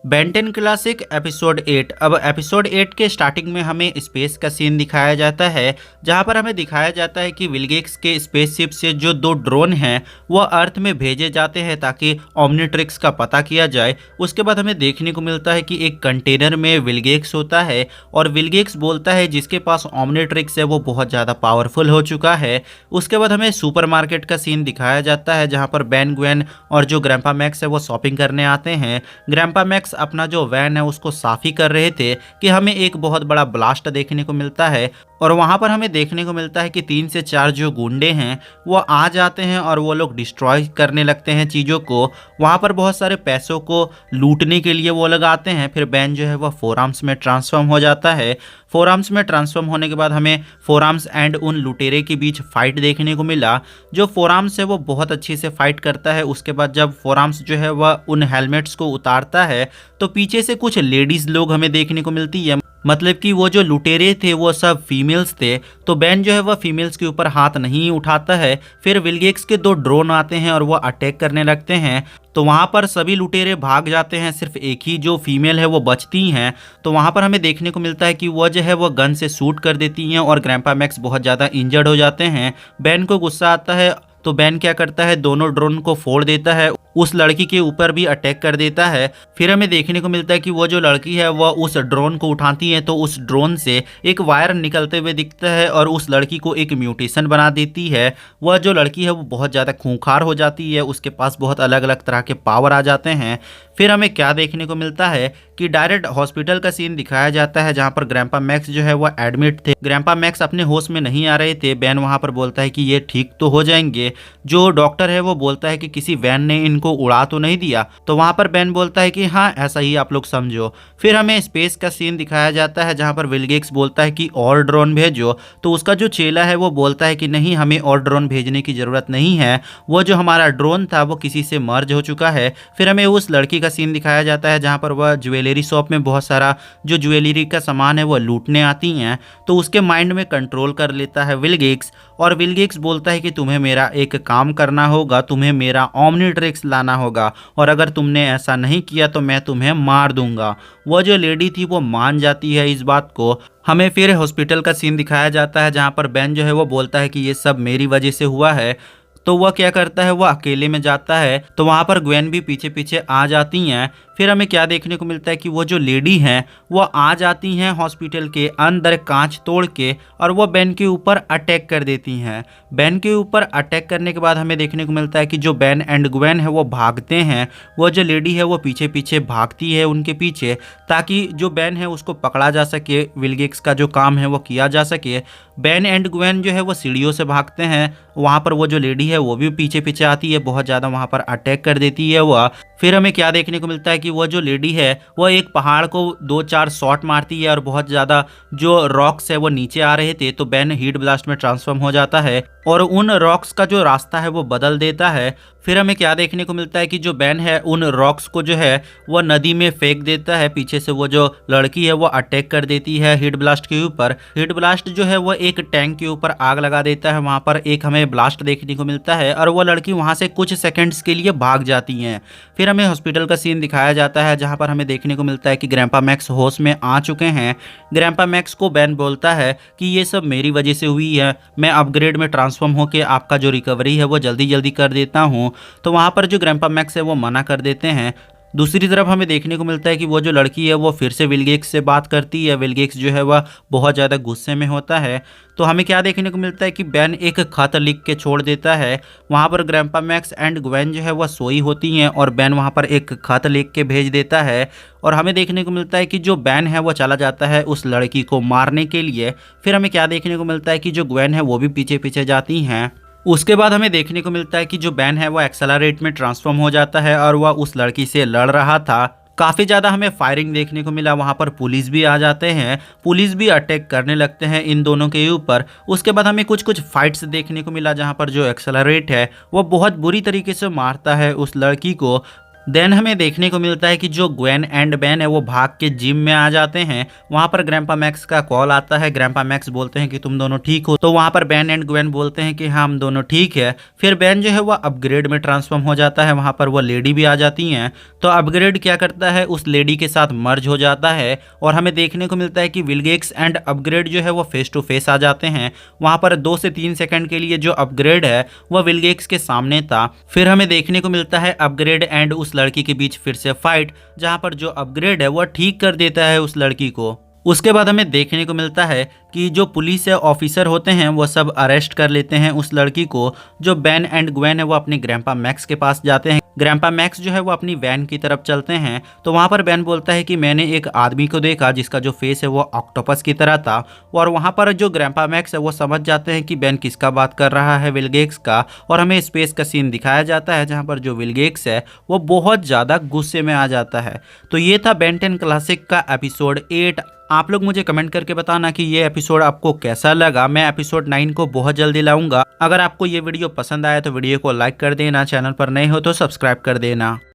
Ben 10 classic episode 8। अब episode 8 के starting में हमें स्पेस का सीन दिखाया जाता है, जहां पर हमें दिखाया जाता है कि विलगेक्स के स्पेसशिप से जो 2 ड्रोन हैं वो अर्थ में भेजे जाते हैं ताकि ओमनीट्रिक्स का पता किया जाए। उसके बाद हमें देखने को मिलता है कि एक कंटेनर में विलगेक्स होता है और विलगेक्स बोलता है जिसके पास ओमनीट्रिक्स है वो बहुत ज़्यादा पावरफुल हो चुका है। उसके बाद हमें सुपरमार्केट का सीन दिखाया जाता है, जहाँ पर बेन ग्वेन और जो ग्रैंपा मैक्स है वो शॉपिंग करने आते हैं। ग्रैंपा मैक्स अपना जो वैन है उसको साफ ही कर रहे थे कि हमें एक बहुत बड़ा ब्लास्ट देखने को मिलता है और वहां पर हमें देखने को मिलता है कि 3 से 4 जो गुंडे हैं वो आ जाते हैं और वो लोग डिस्ट्रॉय करने लगते हैं चीज़ों को। वहां पर बहुत सारे पैसों को लूटने के लिए वो लगाते हैं। फिर बैन जो है वो फोरआर्म्स में ट्रांसफॉर्म हो जाता है। फोरआर्म्स में ट्रांसफॉर्म होने के बाद हमें फोरआर्म्स एंड उन लुटेरे के बीच फाइट देखने को मिला। जो फोरआर्म्स है वो बहुत अच्छे से फाइट करता है। उसके बाद जब फोरआर्म्स जो है वह उन हेलमेट्स को उतारता है तो पीछे से कुछ लेडीज लोग हमें देखने को मिलती है, मतलब कि वो जो लुटेरे थे वो सब फीमेल्स थे। तो बैन जो है वह फीमेल्स के ऊपर हाथ नहीं उठाता है। फिर विलगेक्स के 2 ड्रोन आते हैं और वो अटैक करने लगते हैं। तो वहाँ पर सभी लुटेरे भाग जाते हैं, सिर्फ एक ही जो फीमेल है वो बचती हैं। तो वहाँ पर हमें देखने को मिलता है कि वह जो है वो गन से शूट कर देती हैं और ग्रैंपा मैक्स बहुत ज़्यादा इंजर्ड हो जाते हैं। बैन को गुस्सा आता है तो बैन क्या करता है, दोनों ड्रोन को फोड़ देता है, उस लड़की के ऊपर भी अटैक कर देता है। फिर हमें देखने को मिलता है कि वो जो लड़की है वह उस ड्रोन को उठाती है तो उस ड्रोन से एक वायर निकलते हुए दिखता है और उस लड़की को एक म्यूटेशन बना देती है। वह जो लड़की है वो बहुत ज़्यादा खूंखार हो जाती है, उसके पास बहुत अलग अलग तरह के पावर आ जाते हैं। फिर हमें क्या देखने को मिलता है कि डायरेक्ट हॉस्पिटल का सीन दिखाया जाता है, जहाँ पर ग्रैंपा मैक्स जो है वो एडमिट थे। ग्रैंपा मैक्स अपने होश में नहीं आ रहे थे। बैन वहाँ पर बोलता है कि ये ठीक तो हो जाएंगे। जो डॉक्टर है वो बोलता है कि किसी वैन ने इनको उड़ा तो नहीं दिया। तो वहाँ पर बैन बोलता है कि हाँ ऐसा ही आप लोग समझो। फिर हमें स्पेस का सीन दिखाया जाता है, जहाँ पर विलगेक्स बोलता है कि और ड्रोन भेजो। तो उसका जो चेला है वो बोलता है कि नहीं, हमें और ड्रोन भेजने की ज़रूरत नहीं है, वो जो हमारा ड्रोन था वो किसी से मर्ज हो चुका है। फिर हमें उस लड़की का सीन दिखाया जाता है, जहाँ पर वह ज्वेलरी शॉप में बहुत सारा जो ज्वेलरी का सामान है वो लूटने आती हैं। तो उसके माइंड में कंट्रोल कर लेता है विलगेक्स और विलगेक्स बोलता है कि तुम्हें मेरा एक काम करना होगा, तुम्हें मेरा ओमनीट्रिक्स लाना होगा और अगर तुमने ऐसा नहीं किया तो मैं तुम्हें मार दूंगा। वो जो लेडी थी वो मान जाती है इस बात को। हमें फिर हॉस्पिटल का सीन दिखाया जाता है, जहाँ पर बैन जो है वो बोलता है कि ये सब मेरी वजह से हुआ है। तो वह क्या करता है, वह अकेले में जाता है। तो वहाँ पर ग्वेन भी पीछे पीछे आ जाती हैं। फिर हमें क्या देखने को मिलता है कि वो जो लेडी हैं वो आ जाती हैं हॉस्पिटल के अंदर कांच तोड़ के और वो बैन के ऊपर अटैक कर देती हैं। बैन के ऊपर अटैक करने के बाद हमें देखने को मिलता है कि जो बैन एंड ग्वेन है वो भागते हैं। वो जो लेडी है वो पीछे पीछे भागती है उनके पीछे, ताकि जो बैन है उसको पकड़ा जा सके, विलगेक्स का जो काम है वो किया जा सके। बैन एंड ग्वेन जो है वो सीढ़ियों से भागते हैं। वहाँ पर वो जो लेडी है वो भी पीछे पीछे आती है, बहुत ज़्यादा वहाँ पर अटैक कर देती है वह। फिर हमें क्या देखने को मिलता है कि वो जो लेडी है वो एक पहाड़ को 2-4 शॉट मारती है और बहुत ज़्यादा जो रॉक्स है वो नीचे आ रहे थे। तो बैन हीट ब्लास्ट में ट्रांसफॉर्म हो जाता है और उन रॉक्स का जो रास्ता है वो बदल देता है। फिर हमें क्या देखने को मिलता है कि जो बैन है उन रॉक्स को जो है वो नदी में फेंक देता है। पीछे से वो जो लड़की है वो अटैक कर देती है हीट ब्लास्ट के ऊपर। हीट ब्लास्ट जो है वो एक टैंक के ऊपर आग लगा देता है। वहाँ पर एक हमें ब्लास्ट देखने को मिलता है और वो लड़की वहाँ से कुछ सेकंड्स के लिए भाग जाती हैं। फिर हमें हॉस्पिटल का सीन दिखाया जाता है, जहाँ पर हमें देखने को मिलता है कि ग्रैंपा मैक्स होश में आ चुके हैं। ग्रैंपा मैक्स को बैन बोलता है कि ये सब मेरी वजह से हुई है, मैं अपग्रेड में ट्रांसफॉर्म होकर आपका जो रिकवरी है वो जल्दी जल्दी कर देता हूँ। तो वहाँ पर जो ग्रैंपा मैक्स है वो मना कर देते हैं। दूसरी तरफ हमें देखने को मिलता है कि वो जो लड़की है वो फिर से विलगेक्स से बात करती है। विलगेक्स जो है वह बहुत ज़्यादा गुस्से में होता है। तो हमें क्या देखने को मिलता है कि बैन एक खत लिख के छोड़ देता है। वहाँ पर ग्रैंपा मैक्स एंड ग्वेन जो है वह सोई होती हैं और बैन वहाँ पर एक खत लिख के भेज देता है और हमें देखने को मिलता है कि जो बैन है वो चला जाता है उस लड़की को मारने के लिए। फिर हमें क्या देखने को मिलता है कि जो ग्वेन है वो भी पीछे पीछे जाती हैं। उसके बाद हमें देखने को मिलता है कि जो बैन है वो एक्सेलरेट में ट्रांसफॉर्म हो जाता है और वह उस लड़की से लड़ रहा था। काफ़ी ज़्यादा हमें फायरिंग देखने को मिला। वहाँ पर पुलिस भी आ जाते हैं, पुलिस भी अटैक करने लगते हैं इन दोनों के ऊपर। उसके बाद हमें कुछ कुछ फाइट्स देखने को मिला, जहाँ पर जो एक्सेलरेट है वो बहुत बुरी तरीके से मारता है उस लड़की को। देन हमें देखने को मिलता है कि जो ग्वेन एंड बेन है वो भाग के जिम में आ जाते हैं। वहां पर ग्रैंपा मैक्स का कॉल आता है। ग्रैंपा मैक्स बोलते हैं कि तुम दोनों ठीक हो, तो वहां पर बेन एंड ग्वेन बोलते हैं कि हाँ हम दोनों ठीक है। फिर बेन जो है वो अपग्रेड में ट्रांसफॉर्म हो जाता है, वहां पर वो लेडी भी आ जाती हैं। तो अपग्रेड क्या करता है, उस लेडी के साथ मर्ज हो जाता है और हमें देखने को मिलता है कि विलगेक्स एंड अपग्रेड जो है वो फेस टू फेस आ जाते हैं। वहां पर 2 से 3 सेकंड के लिए जो अपग्रेड है वह विलगेक्स के सामने था। फिर हमें देखने को मिलता है अपग्रेड एंड उस लड़की के बीच फिर से फाइट, जहां पर जो अपग्रेड है वह ठीक कर देता है उस लड़की को। उसके बाद हमें देखने को मिलता है कि जो पुलिस या ऑफिसर होते हैं वो सब अरेस्ट कर लेते हैं उस लड़की को। जो बेन एंड ग्वेन है वो अपनी ग्रैंपा मैक्स के पास जाते हैं। ग्रैंपा मैक्स जो है वो अपनी वैन की तरफ चलते हैं। तो वहां पर बेन बोलता है कि मैंने एक आदमी को देखा जिसका जो फेस है वो ऑक्टोपस की तरह था। और वहां पर जो ग्रैंपा मैक्स है वो समझ जाते हैं कि बेन किसका बात कर रहा है, विलगेक्स का। और हमें स्पेस का सीन दिखाया जाता है जहां पर जो विलगेक्स है वो बहुत ज़्यादा गुस्से में आ जाता है। तो ये था बेन 10 क्लासिक का एपिसोड 8। आप लोग मुझे कमेंट करके बताना कि ये एपिसोड आपको कैसा लगा। मैं एपिसोड 9 को बहुत जल्दी लाऊंगा। अगर आपको ये वीडियो पसंद आया तो वीडियो को लाइक कर देना, चैनल पर नए हो तो सब्सक्राइब कर देना।